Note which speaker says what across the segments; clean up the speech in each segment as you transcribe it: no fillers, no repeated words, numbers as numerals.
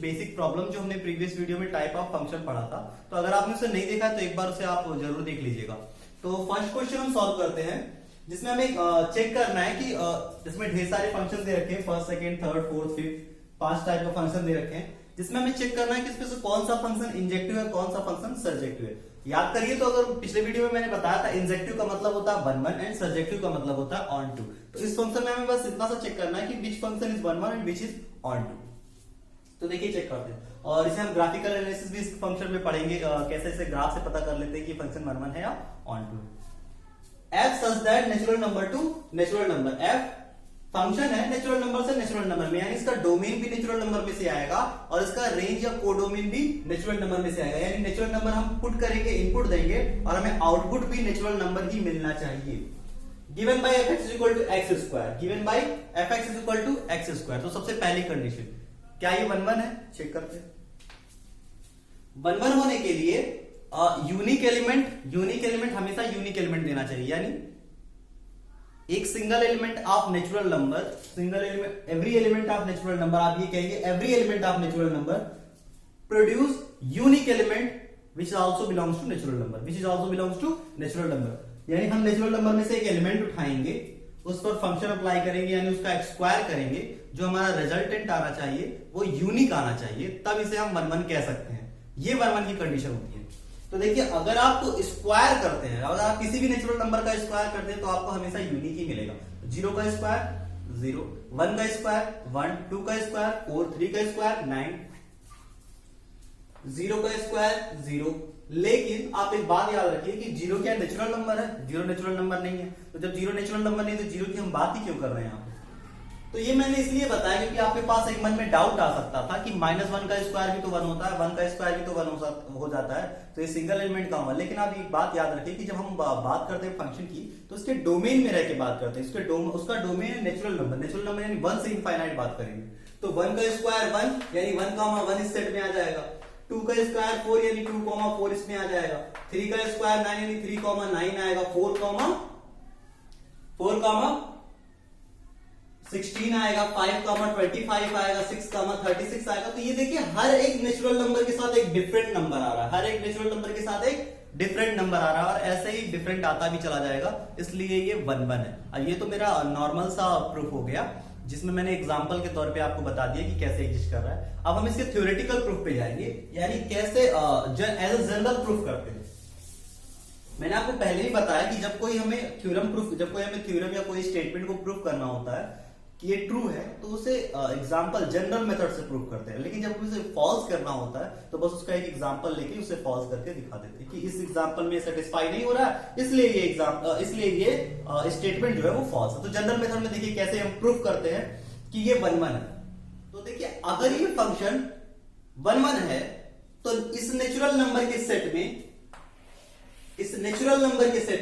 Speaker 1: Basic problem जो हमने previous video में टाइप ऑफ फंक्शन पढ़ा था, तो अगर आपने उसे नहीं देखा तो एक बार उसे आप जरूर देख लीजिएगा। तो फर्स्ट क्वेश्चन हम सॉल्व करते हैं, जिसमें हमें चेक करना है कि इसमें ढेर सारे फंक्शन दे रखे हैं, first second third fourth fifth 5 type का फंक्शन दे रखे हैं, जिसमें हमें चेक करना है कि इसमें से कौन सा फंक्शन इंजेक्टिव है, कौन सा फंक्शन सर्जेक्टिव है। याद करिए, तो अगर पिछले वीडियो में मैंने बताया था इंजेक्टिव का मतलब होता है 1 1 एंड सर्जेक्टिव का मतलब होता है ऑन टू। तो इस फंक्शन में हमें बस इतना सा चेक करना है कि which function is 1 1 and which is onto. तो देखिए चेक करते हैं, और इसे हम ग्राफिकल एनालिसिस भी इस फंक्शन में पढ़ेंगे, कैसे इसे ग्राफ से पता कर लेते हैं कि फंक्शन 1 1 है या onto. f such that natural number to natural number, f function है नेचुरल नंबर से नेचुरल नंबर में, यानी इसका डोमेन भी नेचुरल नंबर में से आएगा और इसका रेंज या कोडोमेन भी नेचुरल नंबर में से आएगा। यानी नेचुरल नंबर हम पुट करेंगे, इनपुट देंगे और हमें आउटपुट भी नेचुरल नंबर ही मिलना चाहिए। Given by fx is equal to x square, given by fx is equal to x square. तो सबसे पहली कंडीशन, क्या ये 1 1 है? चेक करते हैं। 1 1 होने के लिए यूनिक एलिमेंट हमेशा यूनिक एलिमेंट देना चाहिए, यानी एक single element of natural number, single element, every element of natural number, आप ये कहेंगे every element of natural number produce unique element which also belongs to natural number, which is also belongs to natural number. यानी हम natural number में से एक element उठाएंगे, उस पर फंक्शन अप्लाई करेंगे, यानी उसका स्क्वायर करेंगे, जो हमारा रिजल्टेंट आना चाहिए वो यूनिक आना चाहिए, तब इसे हम 1 1 कह सकते हैं। ये 1 1 की कंडीशन होती है। तो देखिए, अगर आप स्क्वायर करते हैं, अगर आप किसी भी नेचुरल नंबर का स्क्वायर करते हैं तो आपको हमेशा यूनिक ही मिलेगा। 0 का स्क्वायर 0, 1 का स्क्वायर 1, 2 का स्क्वायर 4, 3 का स्क्वायर 9, 0 का स्क्वायर 0। लेकिन आप एक बात याद रखिए कि 0 क्या नेचुरल नंबर है? 0 नेचुरल नंबर नहीं है। तो जब 0 नेचुरल नंबर नहीं है तो 0 की हम बात ही क्यों कर रहे हैं यहाँ पे? तो ये मैंने इसलिए बताया क्योंकि आपके पास एक मन में डाउट आ सकता था कि -1 का स्क्वायर भी तो 1 होता है, 1 का स्क्वायर भी तो 1 हो जाता है, तो ये सिंगल एलिमेंट का होगा। लेकिन आप एक बात याद रखिए कि जब हम बात करते हैं फंक्शन की, तो उसके डोमेन में रह के बात करते हैं। उसका डोमेन है नेचुरल नंबर यानी 1 से इनफाइनाइट बात करेंगे। तो 1 का स्क्वायर 1 यानी 1, 1 इस सेट में आ जाएगा। 2 का स्क्वायर 4 यानी 2, 4 इसमें आ जाएगा। 3 का स्क्वायर 9 यानी 3, 9 आएगा। 4, 16 आएगा। 5, 25 आएगा। 6, 36 आएगा। तो ये देखिए, हर एक नेचुरल नंबर के साथ एक डिफरेंट नंबर आ रहा है, हर एक नेचुरल नंबर के साथ एक डिफरेंट नंबर आ रहा है, और ऐसे ही डिफरेंट आता भी चला जाएगा, इसलिए ये 1 1 है। अब ये तो मेरा नॉर्मल सा प्रूफ हो गया, जिसमें मैंने एग्जांपल के तौर पे आपको बता दिया कि कैसे एग्जिस्ट कर रहा है। अब हम इसके थ्योरेटिकल प्रूफ पे जाएंगे, यानी कैसे एज ए जनरल प्रूफ करते हैं। मैंने आपको पहले ही बताया कि जब कोई हमें थ्योरम या कोई स्टेटमेंट को प्रूफ करना होता है कि ये ट्रू है, तो उसे एग्जांपल जनरल मेथड से प्रूव करते हैं। लेकिन जब उसे फॉल्स करना होता है तो बस उसका एक एग्जांपल लेके उसे फॉल्स करके दिखा देते हैं कि इस एग्जांपल में सेटिस्फाई नहीं हो रहा है, इसलिए ये स्टेटमेंट जो है वो फॉल्स है। तो जनरल मेथड में देखिए कैसे हम प्रूफ करते हैं कि ये 1 1 है। तो देखिए, अगर ये फंक्शन 1 1 है तो इस नेचुरल नंबर के सेट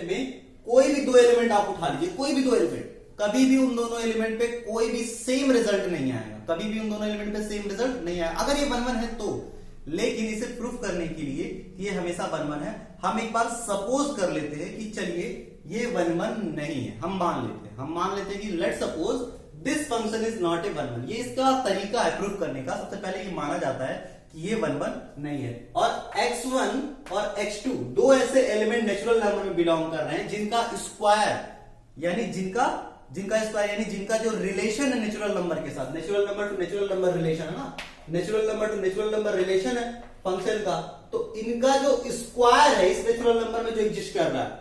Speaker 1: में कोई भी 2 एलिमेंट आप उठा लीजिए, कोई भी 2 एलिमेंट, कभी भी उन दोनों एलिमेंट पे कोई भी सेम रिजल्ट नहीं आएगा, कभी भी उन दोनों एलिमेंट पे सेम रिजल्ट नहीं आएगा अगर ये 1 1 है तो। लेकिन इसे प्रूफ करने के लिए कि ये हमेशा 1 1 है, हम एक बार सपोज कर लेते हैं कि चलिए ये 1 1 नहीं है। हम मान लेते हैं कि let suppose this function is not a 1 1। ये इसका तरीका है प्रूफ करने का। सबसे पहले ये माना जाता है कि ये 1 1 नहीं है, और x1 और x2 दो ऐसे एलिमेंट नेचुरल नंबर में बिलोंग कर रहे हैं जिनका स्क्वायर यानी जिनका जो रिलेशन है नेचुरल नंबर के साथ, natural number to natural number relation है ना, natural number to natural number relation है फंक्शन का, तो इनका जो स्क्वायर है इस नेचुरल नंबर में जो एग्जिस्ट कर रहा है,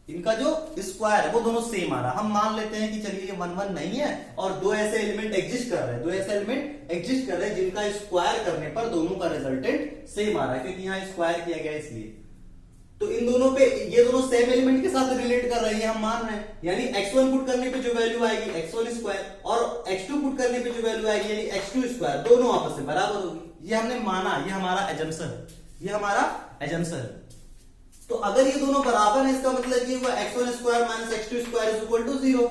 Speaker 1: इनका जो स्क्वायर है वो दोनों सेम आ रहा है। हम मान लेते हैं कि चलिए ये 1 1 नहीं है और 2 ऐसे एलिमेंट एग्जिस्ट कर रहे हैं जिनका स्क्वायर करने पर दोनों का रिजल्टेंट सेम आ रहा है, क्योंकि यहाँ स्क्वायर किया गया इसलिए। तो इन दोनों पे ये दोनों सेम एलिमेंट के साथ रिलेट कर रही है, हम मान रहे हैं। यानी x1 पुट करने पे जो वैल्यू आएगी x1 स्क्वायर, और x2 पुट करने पे जो वैल्यू आएगी यानी x2 स्क्वायर, दोनों आपस में बराबर होगी। ये हमने माना, ये हमारा एजम्पशन है। तो अगर ये दोनों बराबर है, इसका मतलब ये हुआ x1 square minus x2 square is equal to 0।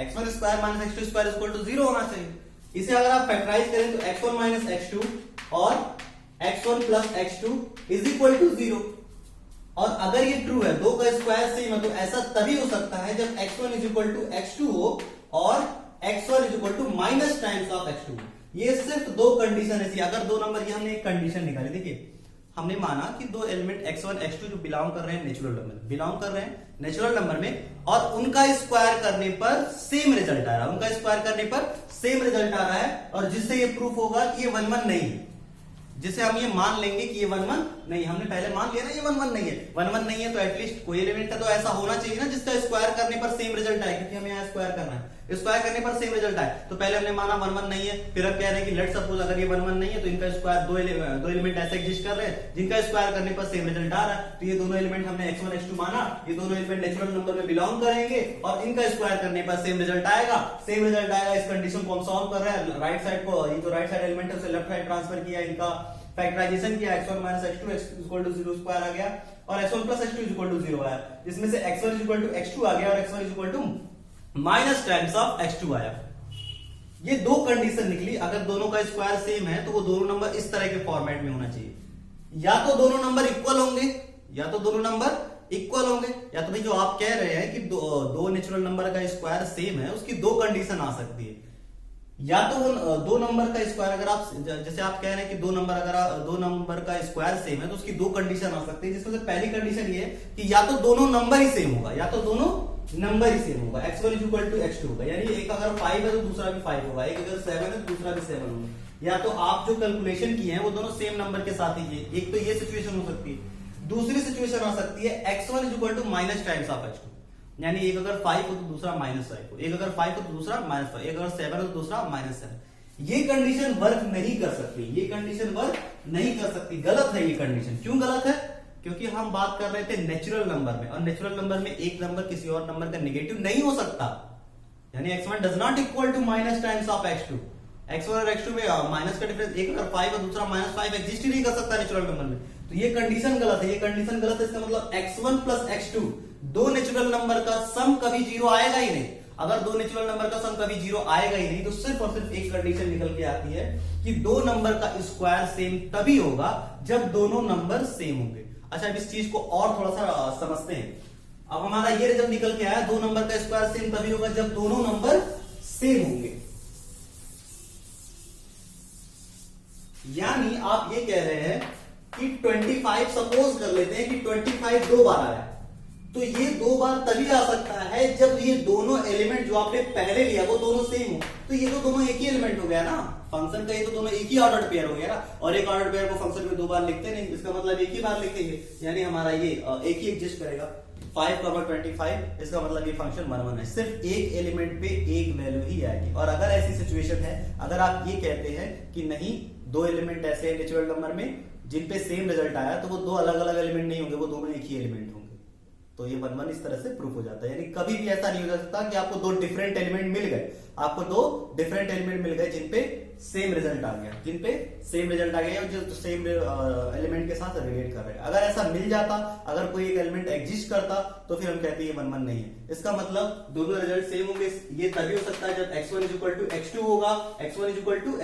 Speaker 1: x1 square minus x2 square is equal to 0 होना चाहिए। इसे अगर आप फैक्टराइज करें तो x1 माइनस x2 और x1 plus x2 is equal to 0। और अगर ये ट्रू है, 2 का स्क्वायर सेम है, तो ऐसा तभी हो सकता है जब x1 is equal to x2 हो और x1 is equal to minus times of x2। ये सिर्फ दो कंडीशन ऐसी, अगर दो नंबर, ये हमने एक कंडीशन निकाली, देखिए हमने माना कि दो एलिमेंट x1 x2 जो बिलोंग कर रहे हैं नेचुरल नंबर, बिलोंग कर रहे हैं नेचुरल नंबर में, और उनका स्क्वायर करने पर सेम रिजल्ट आ रहा है, उनका स्क्वायर करने पर सेम रिजल्ट आ रहा है, और जिससे ये प्रूफ होगा कि ये 1 1 नहीं है, जिसे हम ये मान लेंगे कि ये 1 1 नहीं, हमने पहले मान लिया ना ये 1 1 नहीं है, 1 1 नहीं है तो एटलीस्ट कोई एलिमेंट का तो ऐसा होना चाहिए ना जिसका स्क्वायर करने पर सेम रिजल्ट आए, क्योंकि हमें यहाँ स्क्वायर करना है, स्क्वायर करने पर सेम रिजल्ट आए। तो पहले हमने माना 1 1 नहीं है, फिर अब कह रहे हैं कि लेट सपोज अगर ये 1 1 नहीं है तो इनका स्क्वायर, दो एलिमेंट ऐसे एग्जिस्ट कर रहे हैं जिनका स्क्वायर करने पर सेम रिजल्ट आ रहा है, तो ये दोनों एलिमेंट हमने x1 x2 माना, ये दोनों एलिमेंट नेचुरल नंबर में बिलोंग करेंगे और इनका स्क्वायर करने पर सेम रिजल्ट आएगा, सेम रिजल्ट आएगा। इस कंडीशन को हम सॉल्व कर रहे हैं, राइट साइड को, ये जो राइट साइड एलिमेंट है उसे लेफ्ट साइड ट्रांसफर किया, इनका फैक्टराइजेशन किया, x1 x2 x 0 स्क्वायर आ गया और x1 x2 0 आया, जिसमें से x1 x2 आ गया और x1 minus times of x2 आया। ये दो कंडीशन निकली, अगर दोनों का स्क्वायर सेम है तो वो दोनों नंबर इस तरह के फॉर्मेट में होना चाहिए, या तो दोनों नंबर इक्वल होंगे, या तो दोनों नंबर इक्वल होंगे, या तो भाई जो आप कह रहे हैं कि दो नेचुरल नंबर का स्क्वायर सेम है, उसकी दो कंडीशन आ सकती है, या तो वो दो नंबर का स्क्वायर, अगर आप जैसे आप कह रहे हैं कि दो नंबर का स्क्वायर सेम है तो उसकी दो कंडीशन आ सकती है, जिसमें से पहली कंडीशन ये है कि या तो दोनों नंबर ही सेम होगा, या तो दोनों नंबर ही सेम होगा, x1 x2 होगा, यानी एक अगर 5 है तो दूसरा भी 5 होगा, एक अगर 7 है तो दूसरा भी 7 होगा, या तो आप जो कैलकुलेशन किए हैं वो दोनों सेम नंबर के साथ ही है, एक तो ये सिचुएशन हो सकती है। दूसरी सिचुएशन आ सकती है x1 minus times of x2, यानी एक अगर 5 हो तो दूसरा -5 हो, एक अगर 5 हो तो दूसरा -5, एक अगर 7 हो तो दूसरा -7। ये कंडीशन वर्क नहीं कर सकती, ये कंडीशन वर्क नहीं कर सकती, गलत है ये कंडीशन। क्यों गलत है? क्योंकि हम बात कर रहे थे नेचुरल नंबर में, और नेचुरल नंबर में एक नंबर किसी और नंबर का नेगेटिव नहीं हो सकता, यानी x1 does not equal to minus times of x2। x1 और x2 में माइनस का डिफरेंस, एक अगर 5 और दूसरा -5 एग्जिस्ट ही नहीं कर सकता नेचुरल नंबर में, तो ये कंडीशन गलत है, ये कंडीशन गलत है। इसका मतलब x1 प्लस x2 दो नेचुरल नंबर का सम कभी जीरो आएगा ही नहीं। अगर दो नेचुरल नंबर का सम कभी जीरो आएगा ही नहीं तो सिर्फ और सिर्फ एक कंडीशन निकल के आती है कि दो नंबर का स्क्वायर सेम तभी होगा जब दोनों नंबर सेम होंगे। अच्छा, अब इस चीज को और थोड़ा सा समझते हैं। अब हमारा ये रिजल्ट निकल के आया, दो नंबर का स्क्वायर सेम तभी होगा जब दोनों नंबर सेम होंगे। यानी आप ये कह रहे हैं कि 25, सपोज कर लेते हैं कि 25 दो बार आया, तो ये दो बार तभी आ सकता है जब ये दोनों एलिमेंट जो आपने पहले लिया वो दोनों सेम हो। तो ये तो दोनों एक ही एलिमेंट हो गया ना, फंक्शन का ये तो दोनों एक ही ऑर्डर पेयर हो गया ना, और एक ऑर्डर पेयर को फंक्शन में दो बार लिखते नहीं, इसका मतलब एक ही बार लिखेंगे, यानी हमारा ये एक ही एग्जिस्ट करेगा। 5, 25, इसका मतलब ये फंक्शन 1 1 है, सिर्फ एक एलिमेंट पे एक वैल्यू ही आएगी। और अगर ऐसी सिचुएशन है, अगर आप ये कहते हैं कि नहीं दो एलिमेंट ऐसे हैं नेचुरल नंबर में जिन पे सेम रिजल्ट आया, तो वो दो अलग अलग एलिमेंट नहीं होंगे, वो दोनों एक ही एलिमेंट होंगे, तो ये 1 1 इस तरह से प्रूफ हो जाता है। यानी कभी भी ऐसा नहीं हो सकता कि आपको दो डिफरेंट एलिमेंट मिल गए, आपको दो डिफरेंट एलिमेंट मिल गए जिन पे सेम रिजल्ट आ गया, जिन पे सेम रिजल्ट आ गया और जो सेम एलिमेंट के साथ रिलेट कर रहे हैं। अगर ऐसा मिल जाता, अगर कोई एक एलिमेंट एग्जिस्ट करता, तो फिर हम कहते हैं ये 1 1 नहीं है। इसका मतलब दोनों रिजल्ट सेम होंगे। ये तभी हो सकता है जब x1 x2 होगा, x1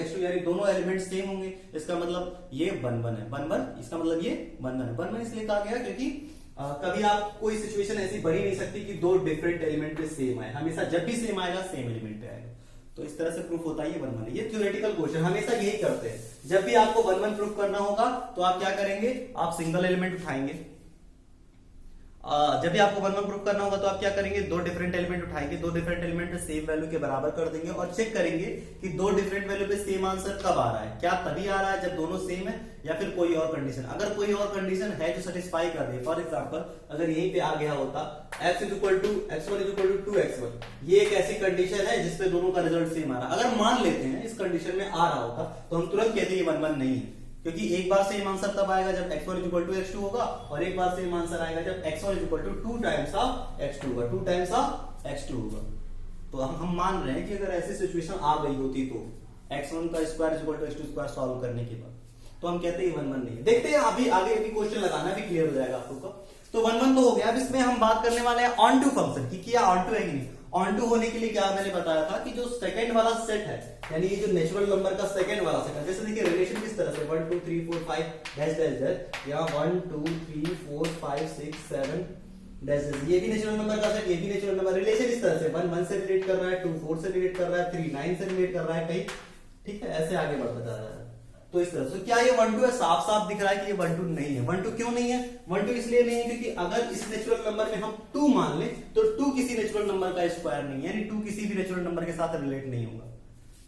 Speaker 1: x2, यानी दोनों एलिमेंट सेम होंगे। इसका मतलब ये 1 1 है, 1 1, इसका मतलब ये 1 1 है। 1 1 इसलिए कहा गया क्योंकि कभी आप कोई सिचुएशन ऐसी बन ही नहीं सकती कि दो डिफरेंट एलिमेंट पे सेम आए, हमेशा जब भी सेम आएगा सेम एलिमेंट पे आएगा। तो इस तरह से प्रूफ होता है ये 1 1। ये थ्योरेटिकल क्वेश्चन हमेशा यही करते हैं, जब भी आपको 1 1 प्रूफ करना होगा तो आप क्या करेंगे, आप सिंगल एलिमेंट उठाएंगे। जब भी आपको 1 1 प्रूफ करना होगा तो आप क्या करेंगे, दो डिफरेंट एलिमेंट उठाएंगे, दो डिफरेंट एलिमेंट सेम वैल्यू के बराबर कर देंगे और चेक करेंगे कि दो डिफरेंट वैल्यू पे सेम आंसर कब आ रहा है। क्या तभी आ रहा है जब दोनों सेम है, या फिर कोई और कंडीशन। अगर कोई और कंडीशन है जो सेटिस्फाई कर दे, फॉर एग्जांपल अगर यहीं पे आ गया होता x1 2x1, ये एक ऐसी कंडीशन है जिसपे दोनों का रिजल्ट सेम आ रहा है। अगर मान लेते हैं इस कंडीशन में आ रहा होता तो हम तुरंत कहते हैं 1 1 नहीं है, क्योंकि एक बार सेम आंसर तब आएगा जब x1 x2 होगा, और एक बार सेम आंसर आएगा जब x1 2 टाइम्स ऑफ x2 होगा, 2 टाइम्स ऑफ x2 होगा। तो हम मान रहे हैं कि अगर ऐसी सिचुएशन आ गई होती तो x1 का स्क्वायर x2 स्क्वायर सॉल्व करने के बाद, तो हम कहते हैं 1 1 नहीं है। देखते हैं अभी आगे भी क्वेश्चन लगाना भी क्लियर हो जाएगा आपको। तो 1 1 तो हो गया। अब इसमें हम बात करने वाले हैं ऑन टू फंक्शन की, क्या ऑन टू है कि नहीं। ऑन टू होने के लिए क्या मैंने बताया था कि जो सेकंड वाला सेट है, यानी ये जो नेचुरल नंबर का सेकंड वाला सेट है, जैसे देखिए रिलेशन किस तरह से 1 2 3 4 5 डैश डैश डैश, यहाँ 1 2 3 4 5 6 7 डैश डैश, ये भी नेचुरल नंबर का सेट, ये भी नेचुरल नंबर। रिलेशन इस तरह से 1 1 से रिलेट कर रहा है, 2 4 से रिलेट कर रहा है, 3 9 से रिलेट कर रहा है, कहीं ठीक है, ऐसे आगे बढ़ता जा रहा है। तो इस तरह से क्या ये 1 2 है? साफ साफ दिख रहा है कि ये 1 2 नहीं है। 1 2 क्यों नहीं है? 1 2 इसलिए नहीं है क्योंकि अगर इस नेचुरल नंबर में हम 2 मान ले तो 2 किसी नेचुरल नंबर का स्क्वायर नहीं है, यानी 2 किसी भी नेचुरल नंबर के साथ रिलेट नहीं होगा।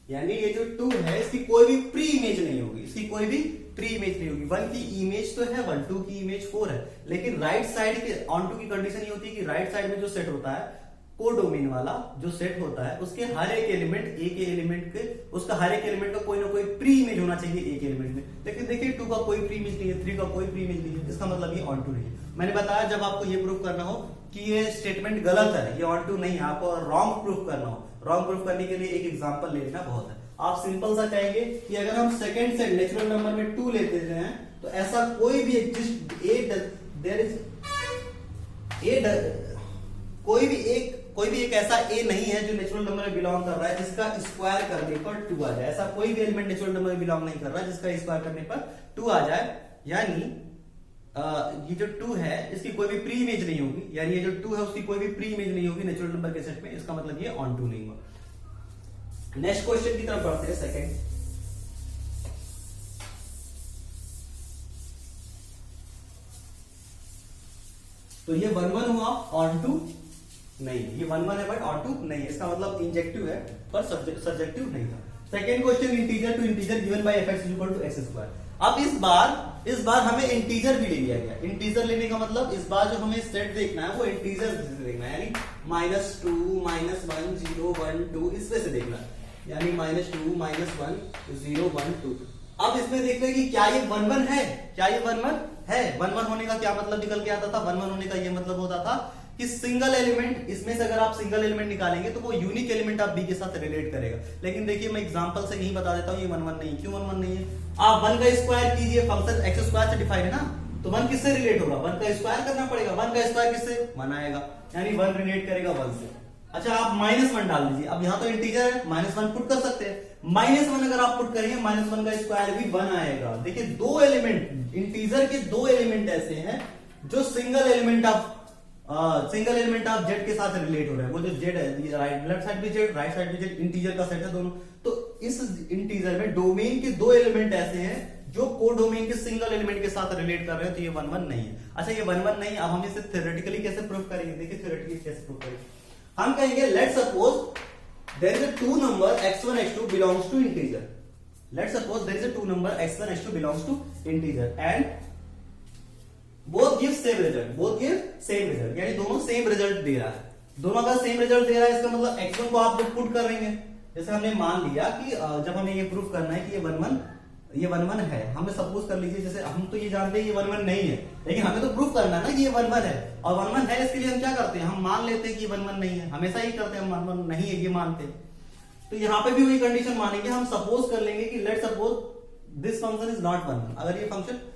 Speaker 1: यानी ये जो 2 है इसकी कोई भी प्री इमेज नहीं होगी, इसकी कोई भी प्री इमेज नहीं होगी। 1 की इमेज तो है 1, 2 की इमेज 4 है, लेकिन राइट साइड के ऑन टू की कंडीशन ये होती है कि राइट साइड में जो सेट होता है कोडोमेन वाला जो सेट होता है उसके हर एक एलिमेंट उसका हर एक एलिमेंट का कोई ना कोई प्री इमेज होना चाहिए एक एलिमेंट में। लेकिन देखिए 2 का कोई प्री इमेज नहीं है, 3 का कोई प्री इमेज नहीं है, इसका मतलब ये ऑन टू नहीं है। मैंने बताया जब आपको ये प्रूफ करना हो कि ये स्टेटमेंट गलत है, ये ऑन टू नहीं है, आपको रॉन्ग प्रूफ करना हो, रॉन्ग प्रूफ करने के लिए एक एग्जांपल ले लेना बहुत है। आप सिंपल सा कहेंगे कि अगर हम सेकंड सेट नेचुरल नंबर में 2 लेते हैं तो ऐसा कोई भी कोई भी एक ऐसा ए नहीं है जो नेचुरल नंबर में बिलोंग कर रहा है जिसका स्क्वायर करने पर 2 आ जाए। ऐसा कोई भी एलिमेंट नेचुरल नंबर में बिलोंग नहीं कर रहा है जिसका स्क्वायर करने पर 2 आ जाए। यानी ये जो 2 है इसकी कोई भी प्री इमेज नहीं होगी, यानी ये जो 2 है उसकी कोई भी प्री इमेज नहीं होगी नेचुरल नंबर के सेट में, इसका मतलब ये ऑन टू नहीं होगा। नेक्स्ट क्वेश्चन की तरफ बढ़ते हैं, सेकंड। तो ये 1 1 हुआ, ऑन टू नहीं, ये 1 1 है बट ऑन टू नहीं, इसका मतलब इंजेक्टिव है पर सब्जेक्टिव नहीं था। Second question, integer to integer given by fx equal to x square. अब इस बार हमें इंटीजर भी ले लिया गया। इंटीजर लेने का मतलब इस बार जो हमें सेट देखना है वो इंटीजर देखना है, यानी -2 -1 0 1 2 इस वजह से देखना है, यानी -2 -1 0 1 2। अब इसमें देखते हैं कि क्या ये 1 1 है, क्या ये 1 1 है। 1 1 होने का क्या मतलब निकल के आता था? 1 1 होने का ये मतलब होता था कि सिंगल एलिमेंट, इसमें से अगर आप सिंगल एलिमेंट निकालेंगे तो वो यूनिक एलिमेंट आप बी के साथ रिलेट करेगा। लेकिन देखिए मैं एग्जांपल से यही बता देता हूं, ये 1 1 नहीं। क्यों 1 1 नहीं है? आप 1 का स्क्वायर कीजिए, फंक्शन एक्स स्क्वायर से डिफाइन है ना, तो 1 किससे रिलेट होगा? 1 का स्क्वायर करना पड़ेगा। 1 का स्क्वायर किससे? 1 आएगा, यानी 1 रिलेट करेगा 1 से। अच्छा आप -1 डाल दीजिए, अब यहां तो इंटीजर है, -1 पुट कर सकते हैं। -1 अगर आप पुट करेंगे -1 का स्क्वायर भी 1 आएगा। देखिए 2 एलिमेंट, इंटीजर के 2 एलिमेंट ऐसे हैं जो सिंगल एलिमेंट ऑफ जेड के साथ रिलेट हो रहे हैं। वो जो जेड है, राइट लेफ्ट साइड भी जेड, राइट साइड भी जेड, इंटीजर का सेट है दोनों। तो इस इंटीजर में डोमेन के 2 एलिमेंट ऐसे हैं जो कोडोमेन के सिंगल एलिमेंट के साथ रिलेट कर रहे हैं, तो ये 1 1 नहीं है। अच्छा ये 1 1 नहीं, अब हम इसे थ्योरेटिकली कैसे प्रूव करेंगे? देखिए थ्योरेटिकली कैसे प्रूव करेंगे। हम कहेंगे let's suppose there is a 2 number x1 x2 belongs to integer. Let's suppose there is a 2 number x1 x2 belongs to integer and both give same result, यानी दोनों same result दे रहा है। दोनों का सेम रिजल्ट दे रहा है, इसका मतलब x1 को आप जब पुट कर रहे हैं, जैसे हमने मान लिया कि जब हमें ये प्रूफ करना है कि ये 1 1 है, हमें सपोज कर लीजिए, जैसे हम तो ये जानते हैं ये 1 1 नहीं है, लेकिन हमें तो प्रूफ करना है ना कि ये 1 1 है, और 1 1 है इसके लिए हम क्या करते हैं? हम मान लेते हैं कि 1 1 नहीं है, हमेशा ही करते हैं, हम 1 1 नहीं है ये मानते हैं। तो यहाँ पे भी वही कंडीशन मानेंगे, हम सपोज कर लेंगे कि let suppose this function is not 1 1। अगर ये फंक्शन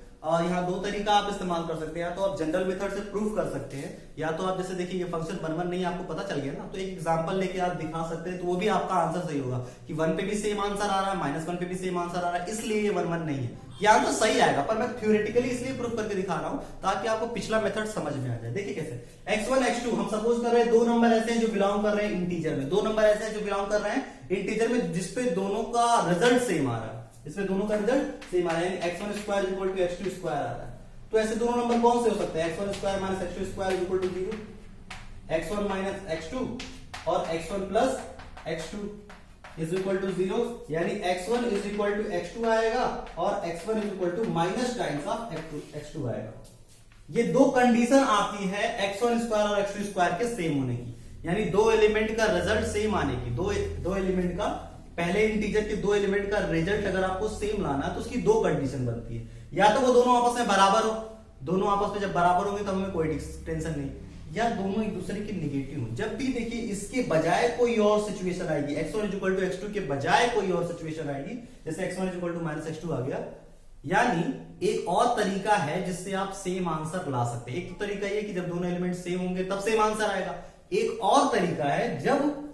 Speaker 1: यहाँ 2 तरीका आप इस्तेमाल कर सकते हैं, या तो आप जनरल मेथड से प्रूफ कर सकते हैं, या तो आप जैसे देखिए ये फंक्शन 1 1 नहीं, आपको पता चल गया ना, तो एक एग्जांपल लेके आप दिखा सकते हैं, तो वो भी आपका आंसर सही होगा कि 1 पे भी सेम आंसर आ रहा है, -1 पे भी सेम आंसर आ रहा है, इसलिए ये 1 1 नहीं है। ये आंसर सही आएगा, पर मैं थ्योरेटिकली इसलिए प्रूफ करके दिखा रहा हूं ताकि आपको पिछला मेथड समझ में आ जाए। देखिए कैसे, x1 x2 हम सपोज कर रहे हैं 2 नंबर ऐसे हैं जो बिलोंग कर रहे हैं इंटीजर में, 2 नंबर ऐसे हैं जो बिलोंग कर रहे हैं इंटीजर में जिसपे दोनों का रिजल्ट सेम आ रहा है, इसमें दोनों का रिजल्ट सेम आ रहा है, x1 square equal to x2 square आ रहा है। तो ऐसे दोनों नंबर कौन से हो सकते हैं? x1 square minus x2 square equal to 0, x1 माइनस x2 और x1 plus x2 is equal to 0, यानी x1 is equal to x2 आएगा और x1 is equal to minus times of x2 आएगा। ये 2 कंडीशन आती है x1 स्क्वायर और x2 स्क्वायर के सेम होने की, यानी 2 एलिमेंट का रिजल्ट सेम आने की। दो एलिमेंट का, पहले इंटीजर के 2 एलिमेंट का रिजल्ट अगर आपको सेम लाना है तो उसकी 2 कंडीशन बनती है, या तो वो दोनों आपस में बराबर हो, दोनों आपस में जब बराबर होंगे तो हमें कोई टेंशन नहीं, या दोनों एक दूसरे के नेगेटिव हो। जब भी देखिए इसके बजाय कोई और सिचुएशन आएगी, x1 = x2 के बजाय कोई और सिचुएशन आएगी, जैसे x1 = -x2 आ गया, यानी एक और तरीका है जिससे आप सेम आंसर ला सकते हैं। एक तो तरीका ये कि जब दोनों एलिमेंट सेम होंगे तब सेम आंसर आएगा, एक और तरीका है जब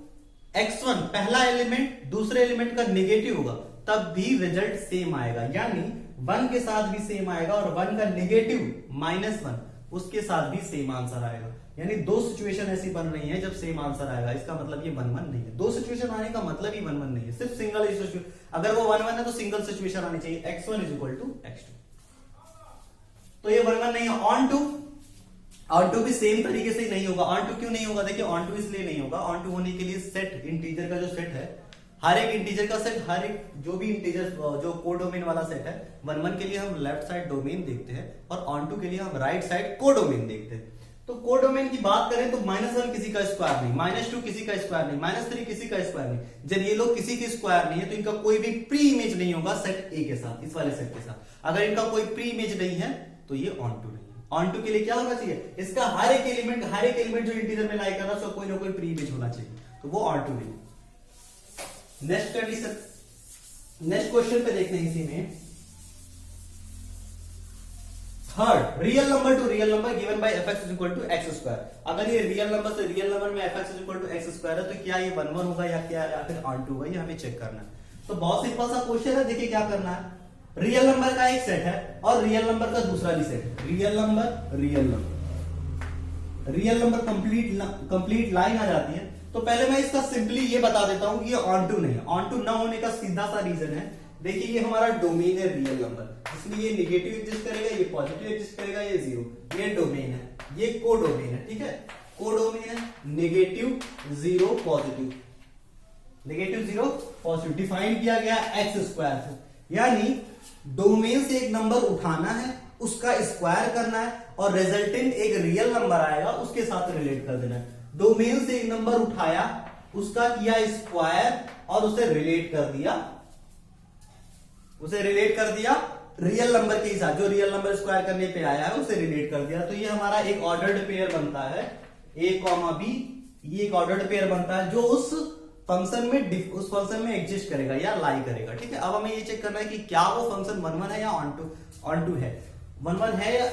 Speaker 1: x1 पहला एलिमेंट दूसरे एलिमेंट का नेगेटिव होगा तब भी रिजल्ट सेम आएगा, यानी 1 के साथ भी सेम आएगा और 1 का नेगेटिव -1 उसके साथ भी सेम आंसर आएगा। यानी दो सिचुएशन ऐसी बन रही है जब सेम आंसर आएगा, इसका मतलब ये 1-1 नहीं है। दो सिचुएशन आने का मतलब ही 1-1 नहीं है, सिर्फ सिंगल सिचुएशन। अगर वो 1-1 है तो सिंगल सिचुएशन आनी चाहिए, x1 = x2। तो ये 1-1 नहीं है। ऑन टू भी सेम तरीके से ही नहीं होगा। ऑन टू क्यों नहीं होगा? देखिए ऑन टू इसलिए नहीं होगा, ऑन टू होने के लिए सेट इंटीजर का जो सेट है, हर एक इंटीजर का सेट, हर एक जो भी इंटीजर जो कोडोमेन वाला सेट है, 1-1 के लिए हम लेफ्ट साइड डोमेन देखते हैं और ऑन टू के लिए हम राइट साइड कोडोमेन देखते हैं। तो कोडोमेन की बात करें तो -1 किसी का स्क्वायर नहीं, -2 किसी का स्क्वायर नहीं, -3 किसी का स्क्वायर नहीं। जब ये लोग किसी के स्क्वायर नहीं है तो इनका कोई भी प्री इमेज नहीं होगा सेट ए के साथ, इस वाले सेट के साथ। अगर इनका कोई प्री इमेज नहीं है तो ये ऑन टू नहीं है। ऑन टू के लिए क्या होना चाहिए? इसका हर एक एलिमेंट जो इंटीजर में लाई कर रहा है उसका कोई ना कोई प्री इमेज होना चाहिए, तो वो ऑन टू नहीं। नेक्स्ट कंडीशन, नेक्स्ट क्वेश्चन पे देखते हैं इसी में। Third, real number two real number given by fx = x²। अगर ये रियल नंबर से रियल नंबर में fx = x² है तो क्या ये 1-1 होगा या क्या, या फिर ऑन टू होगा, ये हमें चेक करना है। तो बहुत सिंपल सा क्वेश्चन है, देखिए क्या करना है। रियल नंबर का एक सेट है और रियल नंबर का दूसरा भी सेट है। रियल नंबर कंप्लीट लाइन आ जाती है। तो पहले मैं इसका सिंपली ये बता देता हूं कि ये ऑन टू नहीं है। ऑन टू ना होने का सीधा सा रीजन है, देखिए ये हमारा डोमेन है रियल नंबर, इसलिए ये नेगेटिव एग्जिस्ट करेगा, ये पॉजिटिव एग्जिस्ट करेगा, ये 0। ये डोमेन है, ये कोडोमेन है, ठीक है। कोडोमेन है, negative 0 positive, negative 0 positive define किया गया x² से। यानी डोमेन से एक नंबर उठाना है, उसका स्क्वायर करना है और रिजल्टेंट एक रियल नंबर आएगा उसके साथ रिलेट कर देना है। डोमेन से एक नंबर उठाया, उसका किया स्क्वायर और उसे रिलेट कर दिया रियल नंबर के साथ, जो रियल नंबर स्क्वायर करने पे आया है उसे रिलेट कर दिया। तो ये हमारा एक ऑर्डर्ड पेयर बनता है, a, b। ये एक ऑर्डर्ड पेयर बनता है जो उस फंक्शन में एग्जिस्ट करेगा या लाई करेगा, ठीक है। अब हमें ये चेक करना है कि क्या वो फंक्शन 1-1 है या ऑन टू है, 1-1 है या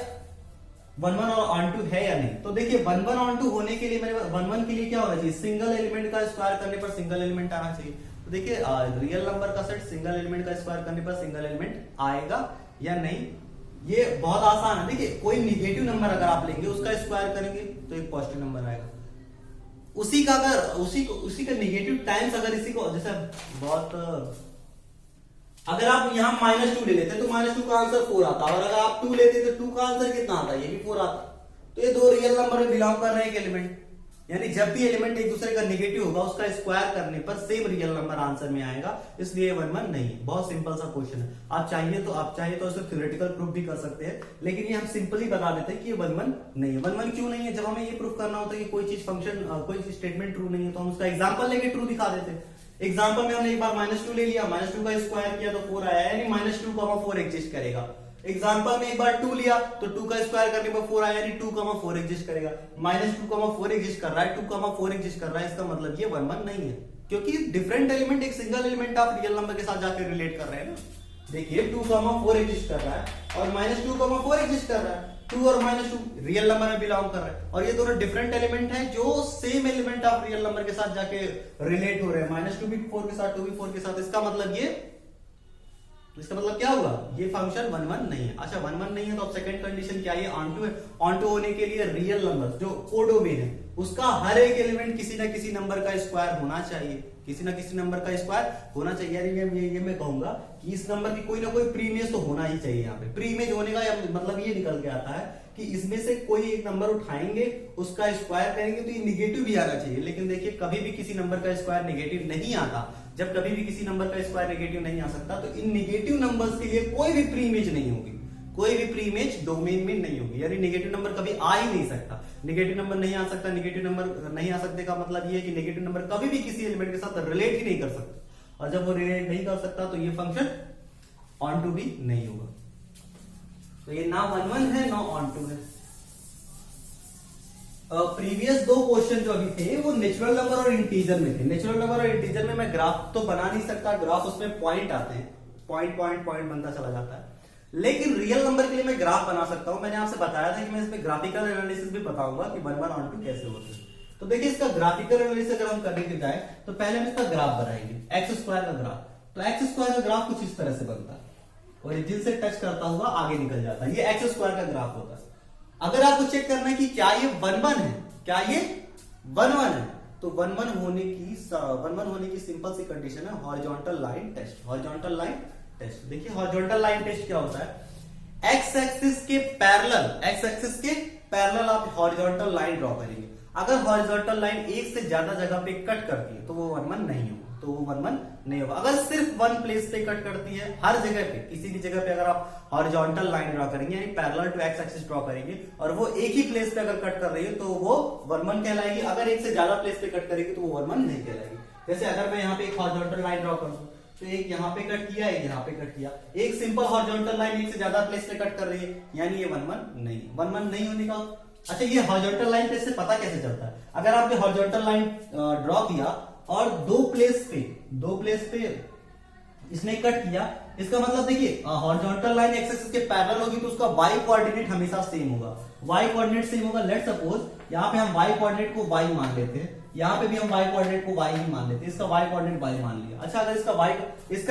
Speaker 1: 1-1 और ऑन टू है या नहीं। तो देखिए 1-1 ऑन टू होने के लिए, मेरे 1-1 के लिए क्या होना चाहिए? सिंगल एलिमेंट का स्क्वायर करने पर सिंगल एलिमेंट आना चाहिए। तो देखिए रियल नंबर का सेट सिंगल एलिमेंट का स्क्वायर करने पर सिंगल एलिमेंट आएगा या नहीं, ये बहुत आसान है। देखिए कोई निगेटिव नंबर अगर आप लेंगे, उसका स्क्वायर करेंगे तो एक पॉजिटिव नंबर आएगा। उसी का निगेटिव टाइम्स अगर इसी को, जैसे बहुत, अगर आप यहां -2 ले लेते तो -2 का आंसर 4 आता, और अगर आप 2 लेते तो 2 का आंसर कितना आता? ये भी 4 आता। तो ये दो रियल नंबर में बिलोंग कर रहे हैं एक एलिमेंट, यानी जब भी एलिमेंट एक दूसरे का नेगेटिव होगा उसका स्क्वायर करने पर सेम रियल नंबर आंसर में आएगा, इसलिए 1-1 नहीं है। बहुत सिंपल सा क्वेश्चन है। आप चाहे तो इसे थ्योरेटिकल प्रूफ भी कर सकते हैं, लेकिन ये हम सिंपली बता देते हैं कि ये 1-1 नहीं है। 1-1 क्यों नहीं है? जब हमें ये प्रूफ करना होता है कि कोई चीज फंक्शन, कोई स्टेटमेंट ट्रू नहीं है, तो हम उसका एग्जाम्पल लेके ट्रू दिखा देते हैं। एग्जाम्पल में हमने एक बार -2 ले लिया, -2 का स्क्वायर किया तो 4 आया, यानी -2, 4 एग्जिस्ट करेगा। एग्जाम्पल में एक बार 2 लिया तो 2 का स्क्वायर करने पर 4 आया, यानी 2, 4 एग्जिस्ट करेगा। -2, 4 एग्जिस्ट कर रहा है, 2, 4 एग्जिस्ट कर रहा है, इसका मतलब ये 1-1 नहीं है, क्योंकि डिफरेंट एलिमेंट एक सिंगल एलिमेंट आप रियल नंबर के साथ जाकर रिलेट कर रहे हैं ना। देखिए 2, 4 एग्जिस्ट कर रहा है और -2, 4 एग्जिस्ट कर रहा है, 2 और -2 रियल नंबर में बिलोंग कर रहा है, और ये दोनों डिफरेंट एलिमेंट हैं जो same element of real number के साथ जाके रिलेट हो रहे हैं। -2 भी 4 के साथ, 2 भी 4 के साथ, इसका मतलब क्या हुआ? ये फंक्शन 1-1 नहीं है। अच्छा 1-1 नहीं है तो अब सेकंड कंडीशन क्या है? ऑन टू है। ऑन टू होने के लिए रियल नंबर जो कोडोमेन है उसका हर एक एलिमेंट किसी ना किसी नंबर का स्क्वायर होना चाहिए, किसी ना किसी नंबर का स्क्वायर होना चाहिए। यानी ये मैं कहूंगा कि इस नंबर की कोई ना कोई प्री इमेज तो होना ही चाहिए। यहाँ पे प्री इमेज होने का मतलब ये निकल के आता है कि इसमें से कोई एक नंबर उठाएंगे, उसका स्क्वायर करेंगे तो ये निगेटिव भी आना चाहिए। लेकिन देखिए कभी भी किसी नंबर का स्क्वायर निगेटिव नहीं आता। जब कभी भी किसी नंबर का स्क्वायर नेगेटिव नहीं आ सकता तो इन नेगेटिव नंबर्स के लिए कोई भी प्री इमेज नहीं होगी, कोई भी प्री इमेज डोमेन में नहीं होगी। यानी नेगेटिव नंबर कभी आ ही नहीं सकता। नेगेटिव नंबर नहीं आ सकता, नेगेटिव नंबर नहीं आ सकते का मतलब ये है कि नेगेटिव नंबर कभी भी किसी एलिमेंट के साथ रिलेट ही नहीं कर सकता, और जब वो रिलेट नहीं कर सकता तो ये फंक्शन ऑन टू भी नहीं होगा। तो ये ना 1-1 है ना ऑन टू है। प्रीवियस दो क्वेश्चन जो अभी थे वो नेचुरल नंबर और इंटीजर में थे। नेचुरल नंबर और इंटीजर में मैं ग्राफ तो बना नहीं सकता, ग्राफ उसमें पॉइंट आते हैं, पॉइंट बनता चला जाता है। लेकिन रियल नंबर के लिए मैं ग्राफ बना सकता हूं। मैंने आपसे बताया था कि मैं इसमें ग्राफिकल एनालिसिस भी बताऊंगा कि 1-1 ऑन टू कैसे होते हैं। तो देखिए इसका ग्राफिकल एनालिसिस अगर हम करने के जाए तो पहले हम इसका ग्राफ बनाएंगे, x² का ग्राफ। तो x² का ग्राफ कुछ इस तरह से बनता है, ओरिजिन से टच करता हुआ आगे निकल जाता है, ये x² का ग्राफ होता है। अगर आपको चेक करना है कि क्या ये 1-1 है क्या ये 1 1 है, तो 1 1 होने की सिंपल सी कंडीशन है horizontal line test. Horizontal line test, देखिए हॉरिजॉन्टल लाइन टेस्ट क्या होता है, एक्स एक्सिस के पैरेलल आप हॉरिजॉन्टल लाइन ड्रॉ करेंगे। अगर हॉरिजॉन्टल लाइन एक से ज्यादा जगह पे कट करती है तो वो 1 1 नहीं होगा, तो वो 1 1 नहीं होगा। अगर सिर्फ वन प्लेस पे कट करती है, हर जगह पे किसी भी जगह पे अगर आप हॉरिजॉन्टल लाइन ड्रॉ करेंगे यानी parallel to x axis draw करेंगे और वो एक ही प्लेस पे अगर कट कर रही है तो वो 1 1 कहलाएगी। अगर एक से ज्यादा प्लेस पे कट करेगी तो वो 1 1 नहीं कहलाएगी। जैसे अगर मैं यहाँ पे एक हॉरिजॉन्टल लाइन ड्रॉ करूं तो एक यहाँ पे कट किया, एक यहाँ पे कट किया, एक सिंपल हॉरिजॉन्टल लाइन एक से ज्यादा प्लेस पे कट कर रही है यानी ये 1 1 नहीं, 1 1 नहीं होने का। अच्छा, ये हॉरिजॉन्टल लाइन टेस्ट से पता कैसे चलता है, अगर आपने हॉरिजॉन्टल लाइन ड्रॉ किया और दो प्लेस पे इसने कट किया, इसका मतलब देखिए हॉरिजॉन्टल लाइन एक्स एक्सिस के पैरेलल होगी तो उसका वाई कोऑर्डिनेट हमेशा सेम होगा। वाई कोऑर्डिनेट सेम होगा, लेट सपोज यहाँ पे हम वाई कोऑर्डिनेट को वाई मान लेते हैं, यहाँ पे भी हम वाई कोऑर्डिनेट को वाई ही मान लेते हैं, इसका वाई कोऑर्डिनेट वाई मान लिया। अच्छा, अगर इसका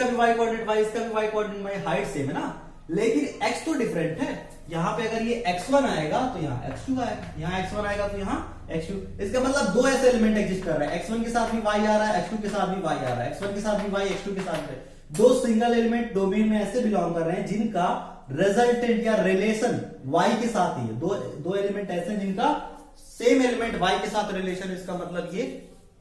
Speaker 1: भी वाई कोऑर्डिनेट वाई, इसका भी Y coordinate Y, height same है ना, लेकिन एक्स तो डिफरेंट है। यहाँ पे अगर ये x1 आएगा तो यहाँ x2 आएगा, यहाँ x1 आएगा तो यहाँ x2। इसका मतलब दो ऐसे एलिमेंट एग्जिस्ट कर रहे हैं, x1 के साथ भी y आ रहा है, x2 के साथ भी y आ रहा है, x1 के साथ भी y, x2 के साथ भी। दो सिंगल एलिमेंट डोमेन में ऐसे बिलोंग कर रहे हैं जिनका रिजल्टेंट या रिलेशन y के साथ ही है। दो एलिमेंट ऐसे हैं जिनका सेम एलिमेंट y के साथ रिलेशन, इसका मतलब ये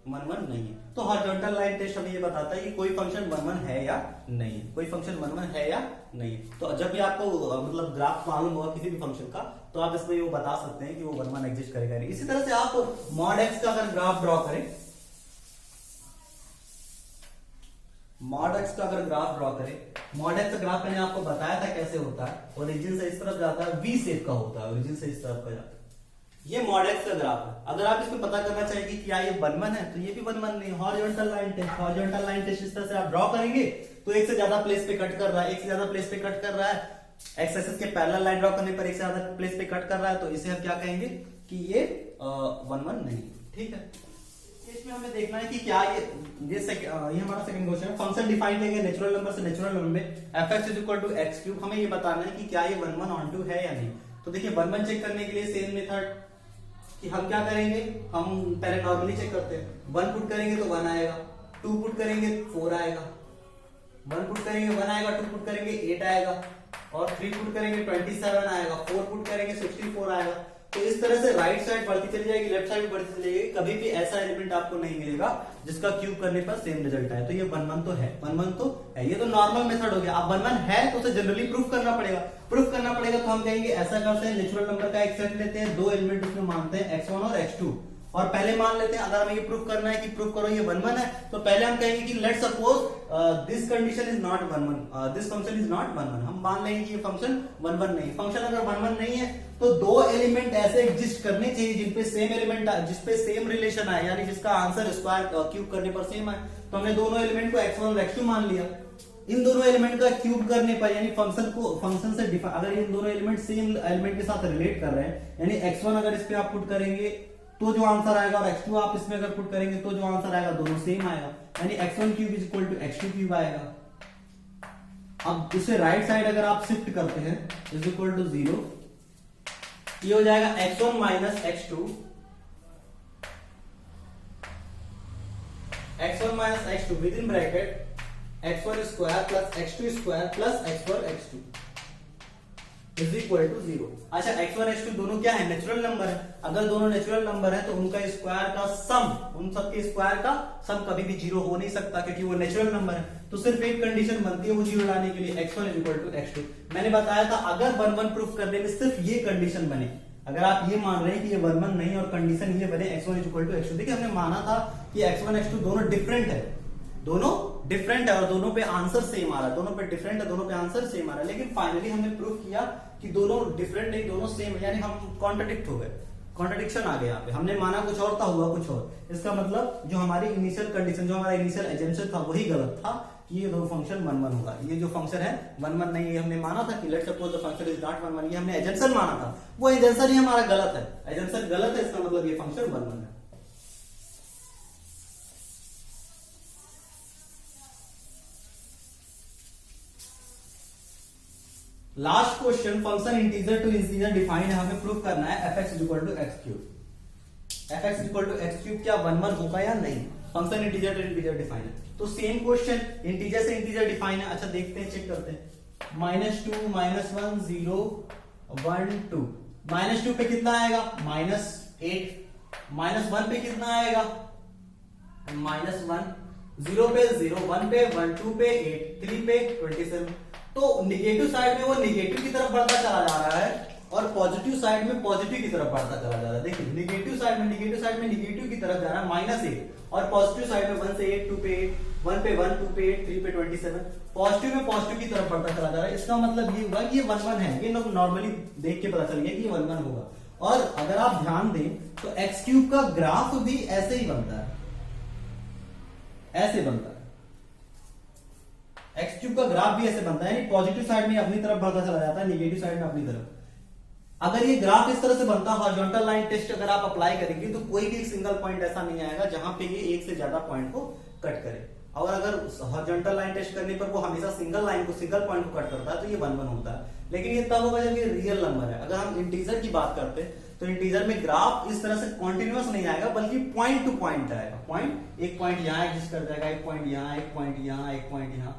Speaker 1: 1 1 नहीं है। तो हॉरिजॉन्टल लाइन टेस्ट हमें ये बताता है कि कोई फंक्शन 1 1 है या नहीं, कोई फंक्शन 1 1 है या नहीं। तो जब भी आपको मतलब ग्राफ मालूम होगा किसी भी फंक्शन का तो आप इसमें वो बता सकते हैं कि वो 1 1 एग्जिस्ट करेगा नहीं। इसी तरह से आप मॉड एक्स का अगर ग्राफ ड्रॉ करें, मॉड एक्स का ग्राफ मैंने आपको बताया था कैसे होता है, ओरिजिन से इस तरफ जाता है, वी शेप का होता है, ओरिजिन से इस तरफ का जाता है। ये मॉड एक्स का ग्राफ है। अगर आप इसमें पता करना चाहेंगे कि क्या ये 1 1 है तो ये भी 1 1 नहीं। हॉरिजॉन्टल लाइन टेस्ट इस तरह से आप ड्रॉ करेंगे तो एक से ज्यादा प्लेस पे कट कर रहा है, एक्स एक्सिस के पैरेलल लाइन ड्रॉ करने पर एक से ज्यादा प्लेस पे कट कर रहा है, तो इसे हम क्या कहेंगे कि ये 1 1 नहीं। ठीक है, इसमें हमें देखना है कि क्या ये हमारा सेकंड क्वेश्चन है। फंक्शन डिफाइन लेंगे नेचुरल नंबर से नेचुरल नंबर में fx = x3। हमें ये बताना है कि क्या ये 1 1 ऑन टू है या नहीं। तो देखिए 1 1 चेक करने के लिए सेम मेथड कि हम क्या करेंगे, हम पहले नॉर्मली चेक करते हैं। 1 पुट करेंगे तो 1 आएगा, 2 पुट करेंगे 4 आएगा, 1 पुट करेंगे 1 आएगा, 2 पुट करेंगे 8 आएगा और 3 पुट करेंगे 27 आएगा, 4 पुट करेंगे 64 आएगा। तो इस तरह से राइट साइड बढ़ती चली जाएगी, लेफ्ट साइड भी बढ़ती चली जाएगी। कभी भी ऐसा एलिमेंट आपको नहीं मिलेगा जिसका क्यूब करने पर सेम रिजल्ट आए। तो ये 1 1 तो है, 1 1 तो है। ये तो नॉर्मल मेथड हो गया। अब 1 1 है तो उसे जनरली प्रूफ करना पड़ेगा। तो हम कहेंगे ऐसा करते हैं, नेचुरल नंबर का एक सेट लेते हैं, दो एलिमेंट उसमें मानते हैं x1 और x2 और पहले मान लेते हैं अगर हमें ये प्रूफ करना है कि प्रूफ करो ये 1 1 है तो पहले हम कहेंगे कि let's suppose this condition is not 1 1, this function is not 1 1। हम मान लेंगे कि ये फंक्शन 1 1 नहीं। फंक्शन अगर 1 1 नहीं है तो दो एलिमेंट ऐसे एग्जिस्ट करने चाहिए जिनपे सेम एलिमेंट जिसपे सेम रिलेशन आए, यानी जिसका आंसर स्क्वायर क्यूब करने पर सेम आए। तो हमने दोनों एलिमेंट को x1 और x2 मान लिया। इन दोनों एलिमेंट का क्यूब करने पर यानी फंक्शन से डिफाइन, अगर इन दोनों एलिमेंट सेम एलिमेंट के साथ रिलेट कर रहे हैं यानी x1 अगर इस पे आप पुट करेंगे तो जो आंसर आएगा और x2 आप इसमें अगर पुट करेंगे तो जो आंसर आएगा दोनों सेम आएगा, यानी x1 cube is equal to x2 cube आएगा। अब इसे राइट साइड अगर आप शिफ्ट करते हैं इज इक्वल टू 0, ये हो जाएगा x1 माइनस x2, x1 माइनस x2 with in bracket x1 square plus x2 square plus x4 x2 is equal to 0। अच्छा, x1 x2 दोनों क्या है, नेचुरल नंबर है। अगर दोनों नेचुरल नंबर है तो उनका स्क्वायर का सम, उन सबके स्क्वायर का सम कभी भी 0 हो नहीं सकता क्योंकि वो नेचुरल नंबर है। तो सिर्फ एक कंडीशन बनती है वो 0 लाने के लिए, x1 is equal to x2। मैंने बताया था अगर 1 1 प्रूफ करने में सिर्फ ये कंडीशन बने, अगर आप ये मान रहे हैं कि ये 1 1 नहीं और कंडीशन ये बने x1 is equal to x2। देखिए हमने माना था कि x1 x2 दोनों डिफरेंट है, दोनों डिफरेंट है और दोनों पे आंसर सेम आ रहा है, दोनों पे डिफरेंट है, दोनों पे आंसर सेम आ रहा है। लेकिन फाइनली हमने प्रूफ किया कि दोनों डिफरेंट नहीं, दोनों सेम है, यानी हम कॉन्ट्रडिक्ट हो गए, कॉन्ट्रडिक्शन आ गया यहाँ पे। हमने माना कुछ और था, हुआ कुछ और। इसका मतलब जो हमारी इनिशियल कंडीशन, जो हमारा इनिशियल एजम्पशन था वही गलत था कि ये दो फंक्शन 1 1 होगा। ये जो फंक्शन है 1 1 नहीं, ये हमने माना था कि let's suppose the function is not 1 1, ये हमने एजम्पशन माना था, वो एजम्पशन ही हमारा गलत है। एजम्पशन गलत है, इसका मतलब ये फंक्शन 1 1 है। Last question, function integer to integer defined है, हमें प्रूफ करना है fx is equal to x3। F X equal to X cube क्या 1 1 होगा या नहीं? Function integer to integer define है, तो सेम क्वेश्चन इंटीजर से इंटीजर डिफाइन है। अच्छा देखते हैं, चेक करते हैं। -2 -1 0 1 2, -2 पे कितना आएगा? -8, -1 पे कितना आएगा? -1, 0 पे 0, 1 पे 1, 2 पे 8, 3 पे 27। तो निगेटिव साइड में वो निगेटिव की तरफ बढ़ता चला जा रहा है और पॉजिटिव साइड में पॉजिटिव की तरफ बढ़ता चला जा रहा है। देखिए निगेटिव साइड में निगेटिव की तरफ जा रहा है -8 और पॉजिटिव साइड में 1 से 8, 2 पे 8, 1 पे 1, 2 पे 8, 3 पे 27, पॉजिटिव में पॉजिटिव की तरफ बढ़ता चला जा रहा है। इसका मतलब ये हुआ कि ये 1 1 है। ये नॉर्मली देख के पता चल गया कि ये 1 1 होगा। और अगर आप ध्यान दें तो एक्स क्यूब का ग्राफ भी ऐसे ही बनता है, ऐसे बनता है। एक्स क्यूब का ग्राफ भी ऐसे बनता है, यानी पॉजिटिव साइड में अपनी तरफ बढ़ता चला जाता है, निगेटिव साइड में अपनी तरफ। अगर ये ग्राफ इस तरह से बनता, हॉरिजॉन्टल लाइन टेस्ट अगर आप अप्लाई करेंगे तो कोई भी सिंगल पॉइंट ऐसा नहीं आएगा जहां पे ये एक से ज्यादा पॉइंट को कट करे। और अगर हॉरिजॉन्टल लाइन टेस्ट करने पर वो हमेशा सिंगल पॉइंट को कट करता है तो ये 1 1 होता है। लेकिन ये तब होगा जब ये रियल नंबर है। अगर हम इंटीजर की बात करते हैं तो इंटीजर में ग्राफ इस तरह से कॉन्टिन्यूअस नहीं आएगा, बल्कि पॉइंट टू पॉइंट आएगा। एक पॉइंट यहां एग्जिस्ट कर जाएगा, एक पॉइंट यहां, एक पॉइंट यहां, एक पॉइंट यहां,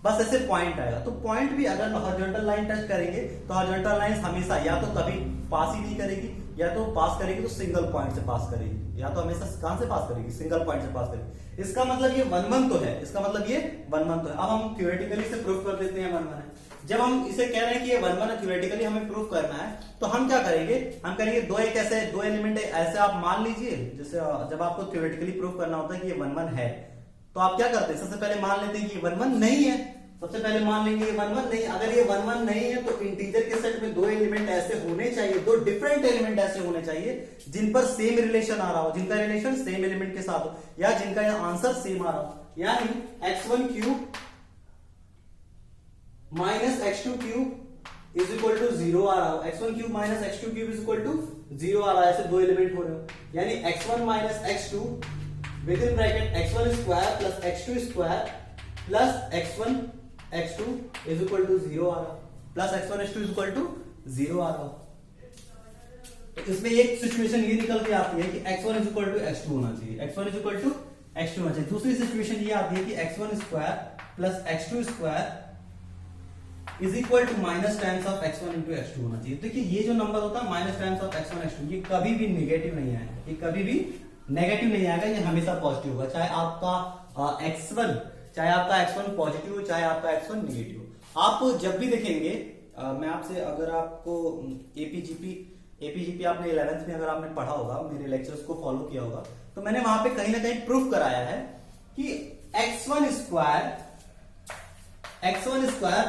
Speaker 1: बस ऐसे पॉइंट आएगा। तो पॉइंट भी अगर हॉरिजॉन्टल लाइन टच करेंगे तो हॉरिजॉन्टल लाइन हमेशा या तो कभी पास ही नहीं करेगी, या तो पास करेगी तो सिंगल पॉइंट से पास करेगी, या तो हमेशा कहां से पास करेगी? सिंगल पॉइंट से पास करेगी। इसका मतलब ये 1 1 तो है, इसका मतलब ये 1 1 तो है। अब हम थ्योरेटिकली से प्रूफ कर देते हैं 1 1 है। जब हम इसे कह रहे हैं कि ये 1 1 है, थ्योरेटिकली हमें प्रूफ करना है, तो हम क्या करेंगे? हम करेंगे दो एलिमेंट ऐसे आप मान लीजिए, जैसे जब आपको थ्योरेटिकली प्रूफ करना होता है कि ये 1 1 है, तो आप क्या करते हैं? सबसे पहले मान लेते हैं कि 1 1 नहीं है। सबसे पहले मान लेंगे ये 1 1 नहीं। अगर ये 1 1 नहीं है तो इंटीजर के सेट में दो एलिमेंट ऐसे होने चाहिए, दो डिफरेंट एलिमेंट ऐसे होने चाहिए जिन पर सेम रिलेशन आ रहा हो, जिनका रिलेशन सेम एलिमेंट के साथ हो, या जिनका आंसर सेम आ रहा हो। यानी x1 cube minus x2 cube is equal to 0 आ रहा हो, x1 cube minus x2 cube is equal to 0 आ रहा है। ऐसे दो एलिमेंट हो रहे हो, यानी x1 माइनस x2 with in bracket x1 square plus x2 square plus x1 x2 is equal to 0 आ रहा, plus x1 x2 is equal to 0 आ रहा। तो इसमें एक सिचुएशन ये निकल के आती है कि x1 is equal to x2 होना चाहिए, x1 is equal to x2 होना चाहिए। दूसरी सिचुएशन ये आती है कि x1 square plus x2 square is equal to minus times of x1 into x2 होना चाहिए। देखिए ये जो नंबर होता है minus times of x1 x2, ये कभी भी नेगेटिव नहीं आएगा, ये कभी भी नेगेटिव नहीं आएगा, ये हमेशा पॉजिटिव होगा। चाहे आपका x1 पॉजिटिव हो, चाहे आपका x1 नेगेटिव हो। आप जब भी देखेंगे, मैं आपसे, अगर आपको एपीजीपी आपने 11th में अगर आपने पढ़ा होगा, मेरे लेक्चर्स को फॉलो किया होगा, तो मैंने वहां पे कहीं ना कहीं प्रूफ कराया है कि x1 square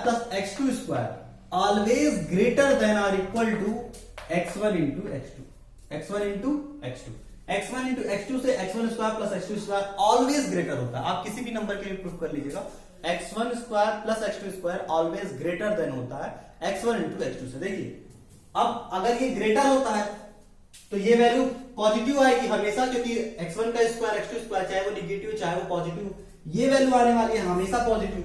Speaker 1: plus x2 square always greater than और equal to x1 into x2 से x1 square plus x2 square always greater होता है। आप किसी भी नंबर के लिए प्रूफ कर लीजिएगा, x1 square plus x2 square always greater then होता है x1 इंटू x2 से। देखिए अब अगर ये ग्रेटर होता है तो ये वैल्यू पॉजिटिव आएगी हमेशा, क्योंकि x1 का स्क्वायर x2 स्क्वायर चाहे वो निगेटिव चाहे वो पॉजिटिव, ये वैल्यू आने वाली है हमेशा पॉजिटिव।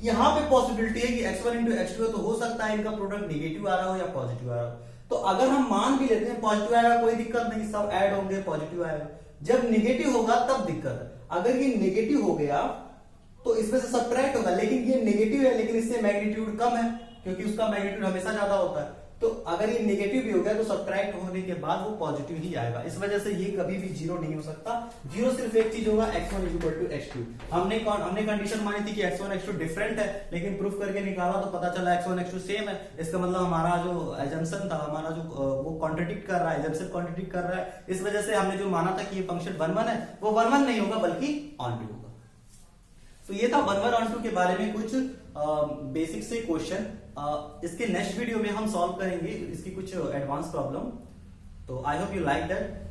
Speaker 1: यहां पे पॉसिबिलिटी है कि x1 इंटू x2 है, तो हो सकता है इनका प्रोडक्ट निगेटिव आ रहा हो या पॉजिटिव आ रहा हो। तो अगर हम मान भी लेते हैं पॉजिटिव आएगा, कोई दिक्कत नहीं, सब ऐड होंगे, पॉजिटिव आएगा। जब निगेटिव होगा तब दिक्कत है। अगर ये निगेटिव हो गया तो इसमें से सब्ट्रैक्ट होगा, लेकिन ये निगेटिव है, लेकिन इससे मैग्नीट्यूड कम है, क्योंकि उसका मैग्नीट्यूड हमेशा ज्यादा होता है। तो अगर ये नेगेटिव भी हो गया तो सब्ट्रैक्ट होने के बाद वो पॉजिटिव ही आएगा। इस वजह से ये कभी भी जीरो नहीं हो सकता। जीरो सिर्फ एक चीज होगा, x1 is equal to x2। हमने कंडीशन मानी थी कि x1 x2 डिफरेंट है, लेकिन प्रूफ करके निकाला तो पता चला x1 x2 सेम है। इसका मतलब हमारा जो एजम्पशन था, हमारा जो वो कॉन्ट्रडिक्ट कर रहा है, एजम्पशन कॉन्ट्रडिक्ट कर रहा है। इस वजह से हमने जो माना था कि ये फंक्शन 1 1 है, वो 1 1 नहीं होगा बल्कि ऑन टू होगा। तो ये था 1 1 ऑन टू के बारे में कुछ बेसिक से क्वेश्चन। इसके नेक्स्ट वीडियो में हम सॉल्व करेंगे इसकी कुछ एडवांस प्रॉब्लम। तो I hope you like that.